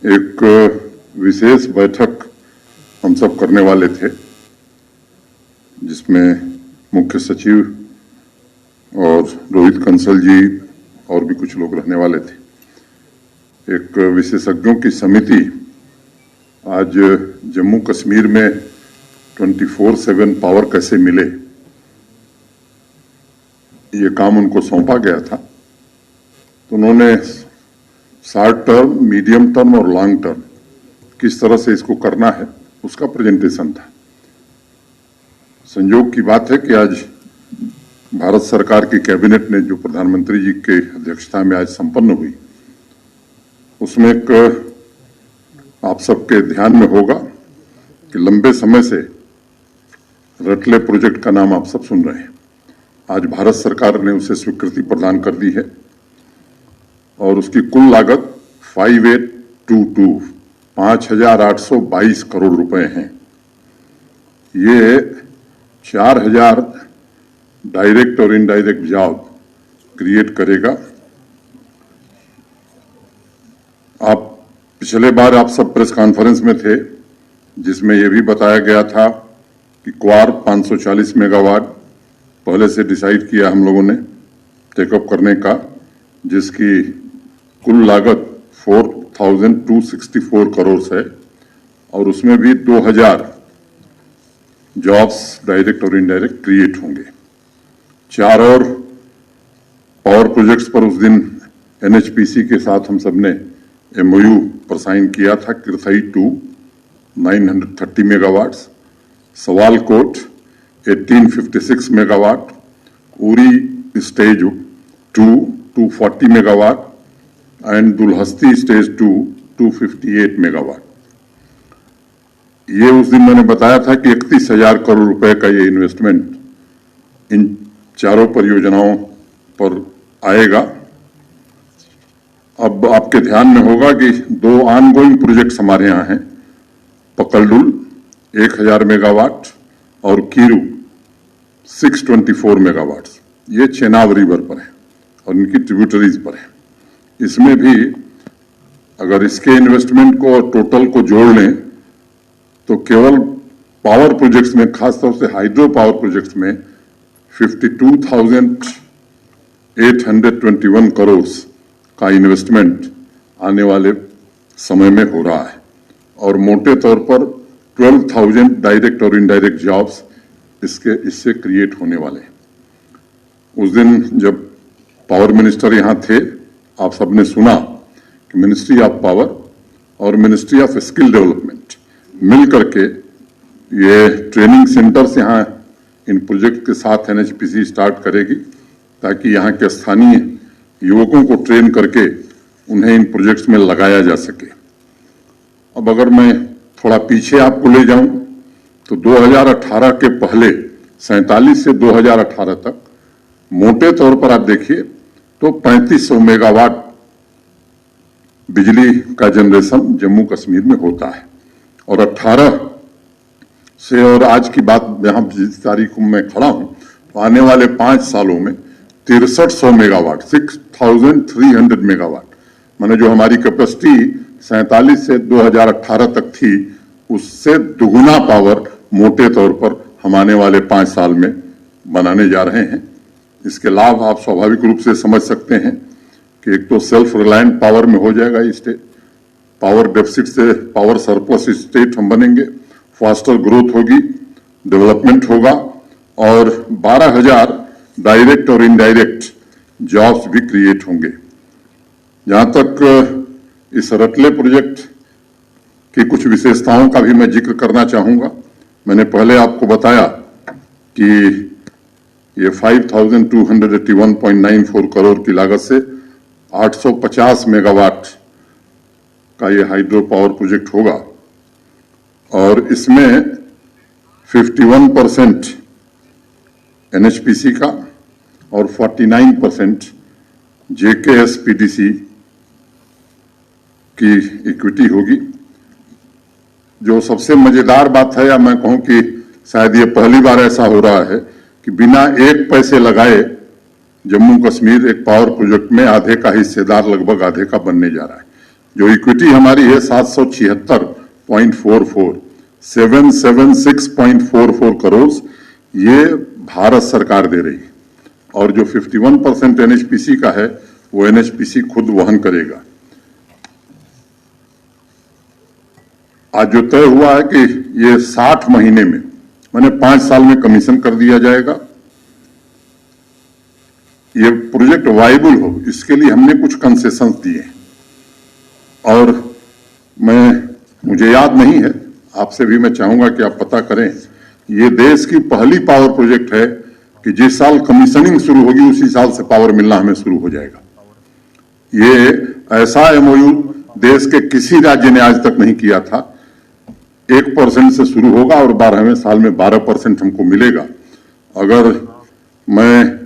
एक विशेष बैठक हम सब करने वाले थे, जिसमें मुख्य सचिव और रोहित कंसल जी और भी कुछ लोग रहने वाले थे। एक विशेषज्ञों की समिति आज जम्मू कश्मीर में 24/7 पावर कैसे मिले, ये काम उनको सौंपा गया था। तो उन्होंने शॉर्ट टर्म, मीडियम टर्म और लॉन्ग टर्म किस तरह से इसको करना है उसका प्रेजेंटेशन था। संयोग की बात है कि आज भारत सरकार की कैबिनेट ने जो प्रधानमंत्री जी के अध्यक्षता में आज संपन्न हुई, उसमें एक आप सबके ध्यान में होगा कि लंबे समय से रटले प्रोजेक्ट का नाम आप सब सुन रहे हैं। आज भारत सरकार ने उसे स्वीकृति प्रदान कर दी है और उसकी कुल लागत 5,822 करोड़ रुपए हैं। ये 4,000 डायरेक्ट और इनडायरेक्ट जॉब क्रिएट करेगा। आप पिछले बार आप सब प्रेस कॉन्फ्रेंस में थे, जिसमें यह भी बताया गया था कि क्वार 540 मेगावाट पहले से डिसाइड किया हम लोगों ने टेकअप करने का, जिसकी कुल लागत 4,264 करोड़ है और उसमें भी 2,000 जॉब्स डायरेक्ट और इनडायरेक्ट क्रिएट होंगे। 4 और पावर प्रोजेक्ट्स पर उस दिन एनएचपीसी के साथ हम सब ने एमओयू पर साइन किया था। Kirthai 2 930 megawatts, Sawalkot 1856 megawatt, Uri stage 2 240 megawatt and Dulhasti stage 2 258 megawatt. ये उस दिन मैंने बताया था कि 31,000 करोड़ रुपए का ये इन्वेस्टमेंट इन चारों परियोजनाओं पर आएगा। अब आपके ध्यान में होगा कि 2 ऑनगोइंग प्रोजेक्ट्स हमारे यहाँ हैं, पकलडुल 1,000 मेगावाट और कीरू 624 मेगावाट। ये चेनाब रिवर पर है और इनकी ट्रिब्यूटरीज पर है। इसमें भी अगर इसके इन्वेस्टमेंट को और टोटल को जोड़ लें तो केवल पावर प्रोजेक्ट्स में, खासतौर से हाइड्रो पावर प्रोजेक्ट्स में 52,821 करोड़ का इन्वेस्टमेंट आने वाले समय में हो रहा है और मोटे तौर पर 12,000 डायरेक्ट और इनडायरेक्ट जॉब्स इससे क्रिएट होने वाले हैं। उस दिन जब पावर मिनिस्टर यहाँ थे, आप सबने सुना कि मिनिस्ट्री ऑफ पावर और मिनिस्ट्री ऑफ स्किल डेवलपमेंट मिल करके ये ट्रेनिंग सेंटर्स यहाँ इन प्रोजेक्ट के साथ एनएचपीसी स्टार्ट करेगी, ताकि यहाँ के स्थानीय युवकों को ट्रेन करके उन्हें इन प्रोजेक्ट्स में लगाया जा सके। अब अगर मैं थोड़ा पीछे आपको ले जाऊं तो 2018 के पहले 47 से 2018 तक मोटे तौर पर आप देखिए तो 3500 मेगावाट बिजली का जनरेशन जम्मू कश्मीर में होता है और 18 से और आज की बात यहां जिस तारीख को मैं खड़ा हूं तो आने वाले 5 सालों में 6300 मेगावाट 6,300 मेगावाट, माने जो हमारी कैपेसिटी 47 से 2018 तक थी उससे दुगुना पावर मोटे तौर पर हम आने वाले 5 साल में बनाने जा रहे हैं। इसके लाभ आप स्वाभाविक रूप से समझ सकते हैं कि एक तो सेल्फ रिलायंट पावर में हो जाएगा स्टेट, पावर डेफिसिट से पावर सरप्लस स्टेट हम बनेंगे, फास्टर ग्रोथ होगी, डेवलपमेंट होगा और 12,000 डायरेक्ट और इनडायरेक्ट जॉब्स भी क्रिएट होंगे। जहां तक इस रटले प्रोजेक्ट की कुछ विशेषताओं का भी मैं जिक्र करना चाहूंगा। मैंने पहले आपको बताया कि ये 5,281.94 करोड़ की लागत से 850 मेगावाट का ये हाइड्रो पावर प्रोजेक्ट होगा और इसमें 51% एनएचपीसी का और 49% जेकेएसपीडीसी की इक्विटी होगी। जो सबसे मजेदार बात है, या मैं कहूं कि शायद ये पहली बार ऐसा हो रहा है कि बिना एक पैसे लगाए जम्मू कश्मीर एक पावर प्रोजेक्ट में आधे का हिस्सेदार, लगभग आधे का बनने जा रहा है। जो इक्विटी हमारी है 776.44, 776.44 करोड़ ये भारत सरकार दे रही है, और जो 51% एनएचपीसी का है वो एनएचपीसी खुद वहन करेगा। आज जो तय हुआ है कि ये 60 महीने में, मैंने 5 साल में कमीशन कर दिया जाएगा, ये प्रोजेक्ट वायबल हो, इसके लिए हमने कुछ कंसेशंस दिए और मुझे याद नहीं है, आपसे भी मैं चाहूंगा कि आप पता करें, ये देश की पहली पावर प्रोजेक्ट है कि जिस साल कमीशनिंग शुरू होगी उसी साल से पावर मिलना हमें शुरू हो जाएगा। ये ऐसा एमओयू देश के किसी राज्य ने आज तक नहीं किया था। 1% से शुरू होगा और 12वें साल में 12% हमको मिलेगा। अगर मैं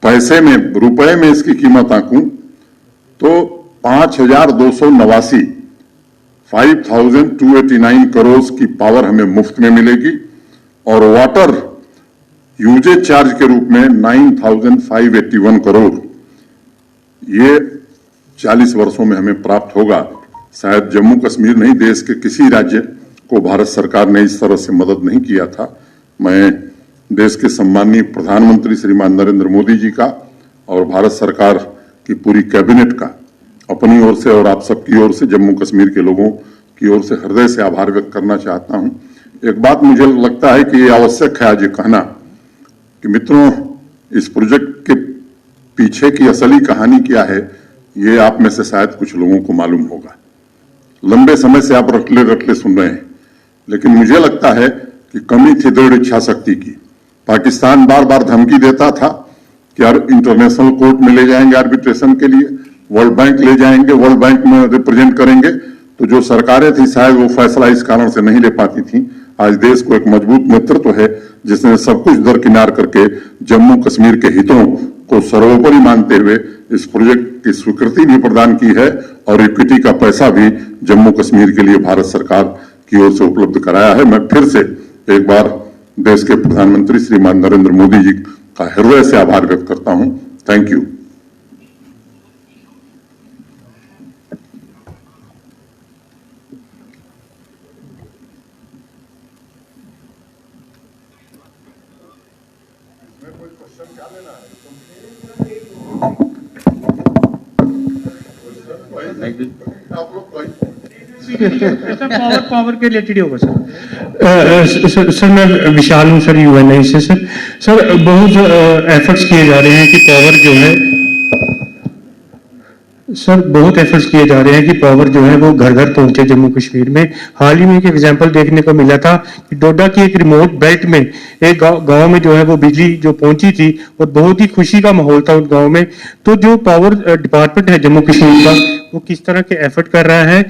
पैसे में, रुपए में इसकी कीमत आंकूं तो 5,289 5,289 करोड़ की पावर हमें मुफ्त में मिलेगी और वाटर यूजेज चार्ज के रूप में 9,581 करोड़ ये 40 वर्षों में हमें प्राप्त होगा। शायद जम्मू कश्मीर नहीं, देश के किसी राज्य को भारत सरकार ने इस तरह से मदद नहीं किया था। मैं देश के सम्माननीय प्रधानमंत्री श्रीमान नरेंद्र मोदी जी का और भारत सरकार की पूरी कैबिनेट का अपनी ओर से और आप सबकी ओर से, जम्मू कश्मीर के लोगों की ओर से हृदय से आभार व्यक्त करना चाहता हूं। एक बात मुझे लगता है कि ये आवश्यक है आज ये कहना कि मित्रों, इस प्रोजेक्ट के पीछे की असली कहानी क्या है, ये आप में से शायद कुछ लोगों को मालूम होगा। लंबे समय से आप रटले रटले सुन रहे हैं, लेकिन मुझे लगता है कि कमी थी दृढ़ इच्छा शक्ति की। पाकिस्तान बार बार धमकी देता था कि यार इंटरनेशनल कोर्ट में ले जाएंगे आर्बिट्रेशन के लिए, वर्ल्ड बैंक ले जाएंगे, वर्ल्ड बैंक में रिप्रेजेंट करेंगे, तो जो सरकारें थी शायद वो फैसला इस कारण से नहीं ले पाती थी। आज देश को एक मजबूत नेतृत्व है जिसने सब कुछ दरकिनार करके जम्मू कश्मीर के हितों को सर्वोपरि मानते हुए इस प्रोजेक्ट की स्वीकृति भी प्रदान की है और इक्विटी का पैसा भी जम्मू कश्मीर के लिए भारत सरकार की ओर से उपलब्ध कराया है। मैं फिर से एक बार देश के प्रधानमंत्री श्रीमान नरेंद्र मोदी जी का हृदय से आभार व्यक्त करता हूं। Thank you. पावर के रिलेटेड होगा सर। सर मैं विशाल हूँ सर, यूएनआई से। सर बहुत एफर्ट्स किए जा रहे हैं कि पावर जो है, सर बहुत एफर्ट्स किए जा रहे हैं कि पावर जो है वो घर घर पहुंचे जम्मू कश्मीर में। हाल ही में एक एग्जांपल देखने को मिला था कि डोडा की एक रिमोट बेल्ट में एक गांव में जो है वो बिजली जो पहुंची थी और बहुत ही खुशी का माहौल था उस गांव में। तो जो पावर डिपार्टमेंट है जम्मू कश्मीर का, वो किस तरह के एफर्ट कर रहा है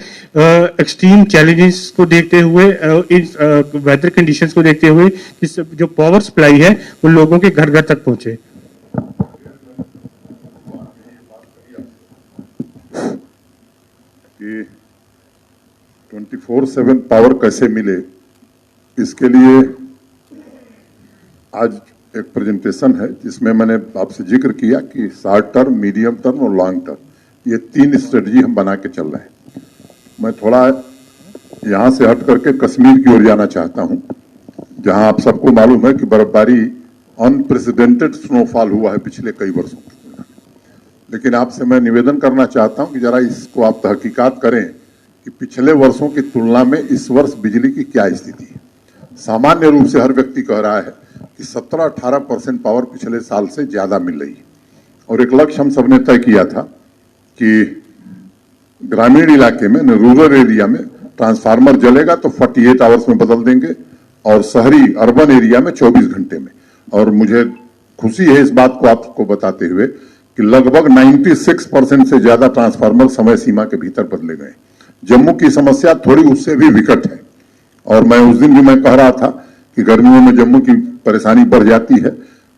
एक्सट्रीम चैलेंजेस को देखते हुए, इस वेदर कंडीशंस को देखते हुए, कि जो पावर सप्लाई है वो लोगों के घर घर तक पहुंचे। कि 24/7 पावर कैसे मिले, इसके लिए आज एक प्रेजेंटेशन है जिसमें मैंने आपसे जिक्र किया कि शॉर्ट टर्म, मीडियम टर्म और लॉन्ग टर्म, ये 3 स्ट्रेटजी हम बना के चल रहे हैं। मैं थोड़ा यहां से हट करके कश्मीर की ओर जाना चाहता हूं, जहां आप सबको मालूम है कि बर्फबारी, अनप्रेसिडेंटेड स्नोफॉल हुआ है पिछले कई वर्षों में। लेकिन आपसे मैं निवेदन करना चाहता हूं कि जरा इसको आप तहकीकात करें कि पिछले वर्षों की तुलना में इस वर्ष बिजली की क्या स्थिति है। सामान्य रूप से हर व्यक्ति कह रहा है कि 17-18% पावर पिछले साल से ज्यादा मिल रही है। और एक लक्ष्य हम सबने तय किया था कि ग्रामीण इलाके में, रूरल एरिया में ट्रांसफार्मर जलेगा तो 48 आवर्स में बदल देंगे और शहरी अर्बन एरिया में 24 घंटे में। और मुझे खुशी है इस बात को आपको बताते हुए कि लगभग 96% से ज्यादा ट्रांसफार्मर समय सीमा के भीतर बदले गए। जम्मू की समस्या थोड़ी उससे भी विकट है और मैं उस दिन भी मैं कह रहा था कि गर्मियों में जम्मू की परेशानी बढ़ जाती है।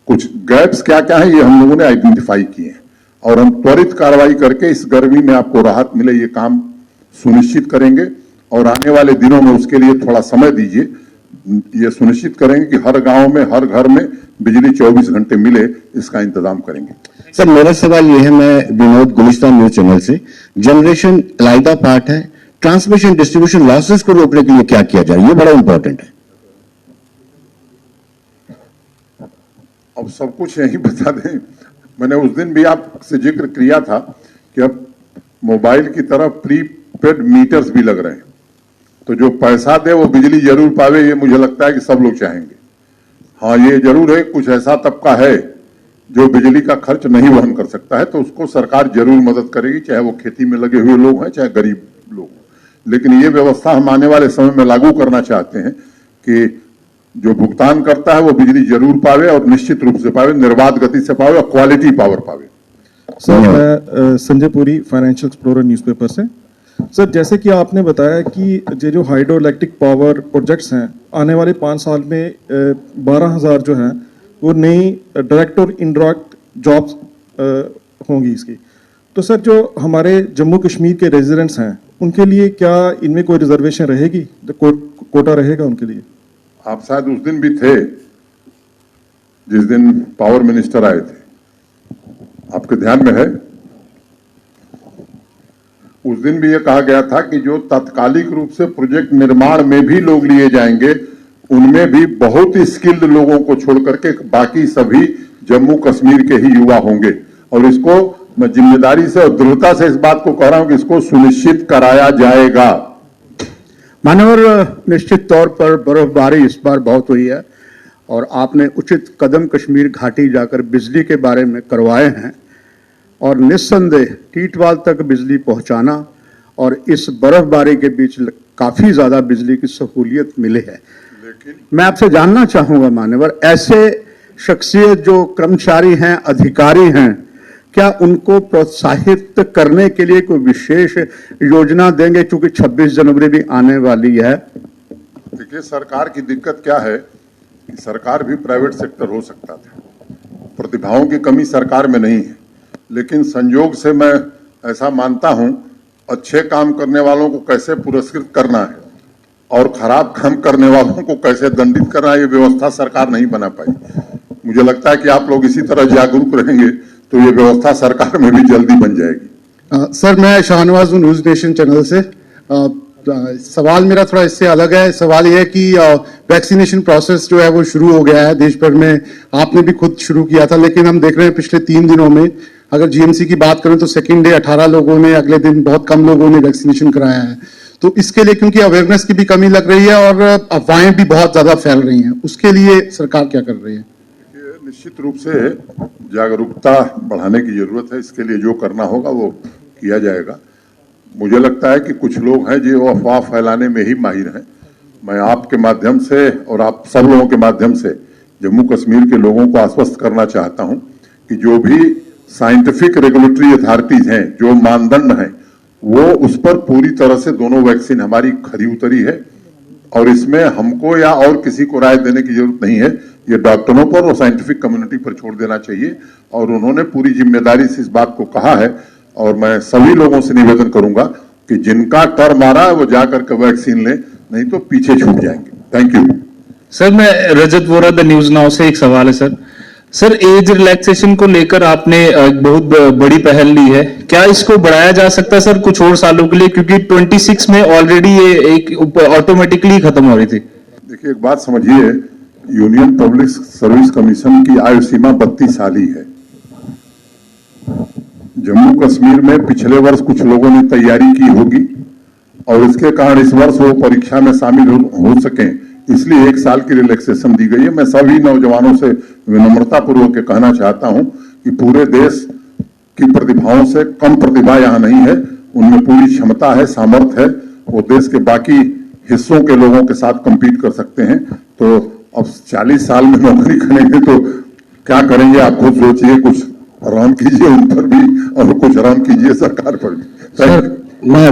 कुछ गैप्स क्या क्या है ये हम लोगों ने आइडेंटिफाई किए हैं और हम त्वरित कार्रवाई करके इस गर्मी में आपको राहत मिले ये काम सुनिश्चित करेंगे। और आने वाले दिनों में उसके लिए थोड़ा समय दीजिए, ये सुनिश्चित करेंगे कि हर गांव में, हर घर में बिजली 24 घंटे मिले, इसका इंतजाम करेंगे। सर मेरा सवाल ये है, मैं विनोद गुलिस्तान न्यूज चैनल से, जनरेशन अलग पार्ट है, ट्रांसमिशन डिस्ट्रीब्यूशन लॉसेस को रोकने के लिए क्या किया जाए, ये बड़ा इंपॉर्टेंट है। अब सब कुछ यही बता दें, मैंने उस दिन भी आपसे जिक्र किया था कि अब मोबाइल की तरह प्रीपेड मीटर्स भी लग रहे हैं, तो जो पैसा दे वो बिजली जरूर पावे, ये मुझे लगता है कि सब लोग चाहेंगे। हाँ, ये जरूर है, कुछ ऐसा तबका है जो बिजली का खर्च नहीं वहन कर सकता है, तो उसको सरकार जरूर मदद करेगी, चाहे वो खेती में लगे हुए लोग हैं, चाहे गरीब लोग। लेकिन ये व्यवस्था हम आने वाले समय में लागू करना चाहते हैं कि जो भुगतान करता है वो बिजली जरूर पावे, और निश्चित रूप से पावे, निर्बाध गति से पावे और क्वालिटी पावर पावे। सर मैं Sanjay Puri, financial explorer newspaper से। सर जैसे कि आपने बताया कि ये जो हाइड्रो इलेक्ट्रिक पावर प्रोजेक्ट्स हैं, आने वाले 5 साल में 12,000 जो हैं वो नई डायरेक्ट और इनडायरेक्ट जॉब्स होंगी इसकी। तो सर जो हमारे जम्मू कश्मीर के रेजिडेंट्स हैं उनके लिए क्या इनमें कोई रिजर्वेशन रहेगी, कोटा रहेगा उनके लिए? आप शायद उस दिन भी थे जिस दिन पावर मिनिस्टर आए थे, आपके ध्यान में है? उस दिन भी यह कहा गया था कि जो तात्कालिक रूप से प्रोजेक्ट निर्माण में भी लोग लिए जाएंगे, उनमें भी बहुत ही स्किल्ड लोगों को छोड़ करके बाकी सभी जम्मू कश्मीर के ही युवा होंगे। और इसको मैं जिम्मेदारी से और दृढ़ता से इस बात को कह रहा हूं कि इसको सुनिश्चित कराया जाएगा। मानवर, निश्चित तौर पर बर्फबारी इस बार बहुत हुई है और आपने उचित कदम कश्मीर घाटी जाकर बिजली के बारे में करवाए हैं, और निस्संदेह टीटवाल तक बिजली पहुंचाना और इस बर्फबारी के बीच काफी ज्यादा बिजली की सहूलियत मिली है। लेकिन मैं आपसे जानना चाहूंगा मान्यवर, ऐसे शख्सियत जो कर्मचारी हैं, अधिकारी हैं, क्या उनको प्रोत्साहित करने के लिए कोई विशेष योजना देंगे, क्योंकि 26 जनवरी भी आने वाली है? देखिए, सरकार की दिक्कत क्या है कि सरकार भी प्राइवेट सेक्टर हो सकता था, प्रतिभाओं की कमी सरकार में नहीं है, लेकिन संयोग से मैं ऐसा मानता हूं, अच्छे काम करने वालों को कैसे पुरस्कृत करना है और खराब काम करने वालों को कैसे दंडित करना है, ये व्यवस्था सरकार नहीं बना पाई। मुझे लगता है कि आप लोग इसी तरह जागरूक रहेंगे तो ये व्यवस्था सरकार में भी जल्दी बन जाएगी। सर मैं शाहनवाज हूं, न्यूज नेशन चैनल से। सवाल मेरा थोड़ा इससे अलग है। सवाल यह है कि वैक्सीनेशन प्रोसेस जो है वो शुरू हो गया है देश भर में, आपने भी खुद शुरू किया था, लेकिन हम देख रहे हैं पिछले 3 दिनों में अगर जीएमसी की बात करें तो सेकेंड डे 18 लोगों ने, अगले दिन बहुत कम लोगों ने वैक्सीनेशन कराया है। तो इसके लिए क्योंकि अवेयरनेस की भी कमी लग रही है और अफवाहें भी बहुत ज्यादा फैल रही हैं, उसके लिए सरकार क्या कर रही है? निश्चित रूप से जागरूकता बढ़ाने की जरूरत है, इसके लिए जो करना होगा वो किया जाएगा। मुझे लगता है कि कुछ लोग हैं जो अफवाह फैलाने में ही माहिर हैं। मैं आपके माध्यम से और आप सब लोगों के माध्यम से जम्मू कश्मीर के लोगों को आश्वस्त करना चाहता हूं कि जो भी साइंटिफिक रेगुलेटरी अथॉरिटीज हैं, जो मानदंड हैं, वो उस पर पूरी तरह से दोनों वैक्सीन हमारी खरी उतरी है और इसमें हमको या और किसी को राय देने की जरूरत नहीं है। ये डॉक्टरों पर और साइंटिफिक कम्युनिटी पर छोड़ देना चाहिए और उन्होंने पूरी जिम्मेदारी से इस बात को कहा है। और मैं सभी लोगों से निवेदन करूंगा कि जिनका टर्म आ रहा है वो जाकर के वैक्सीन लें, नहीं तो पीछे छूट जाएंगे। Thank you. सर मैं रजत वोरा, द न्यूज नाउ से एक सवाल है सर। सर एज रिलैक्सेशन को लेकर आपने बहुत बड़ी पहल ली है, क्या इसको बढ़ाया जा सकता है सर कुछ और सालों के लिए, क्योंकि 26 में ऑलरेडी ये एक ऑटोमेटिकली खत्म हो रही थी? देखिए, एक बात समझिए, यूनियन पब्लिक सर्विस कमीशन की आयु सीमा 32 साल ही है। जम्मू कश्मीर में पिछले वर्ष कुछ लोगों ने तैयारी की होगी और इसके कारण इस वर्ष वो परीक्षा में शामिल हो सकें, इसलिए 1 साल की रिलैक्सेशन दी गई है। मैं सभी नौजवानों से विनम्रता पूर्वक कहना चाहता हूं कि पूरे देश की प्रतिभाओं से कम प्रतिभा यहाँ नहीं है, उनमें पूरी क्षमता है, सामर्थ्य है, वो देश के बाकी हिस्सों के लोगों के साथ compete कर सकते हैं। तो अब 40 साल में नौकरी करेंगे तो क्या करेंगे, आप खुद सोचिए। कुछ आराम कीजिए उन पर भी और कुछ आराम कीजिए सरकार पर भी। सर मैं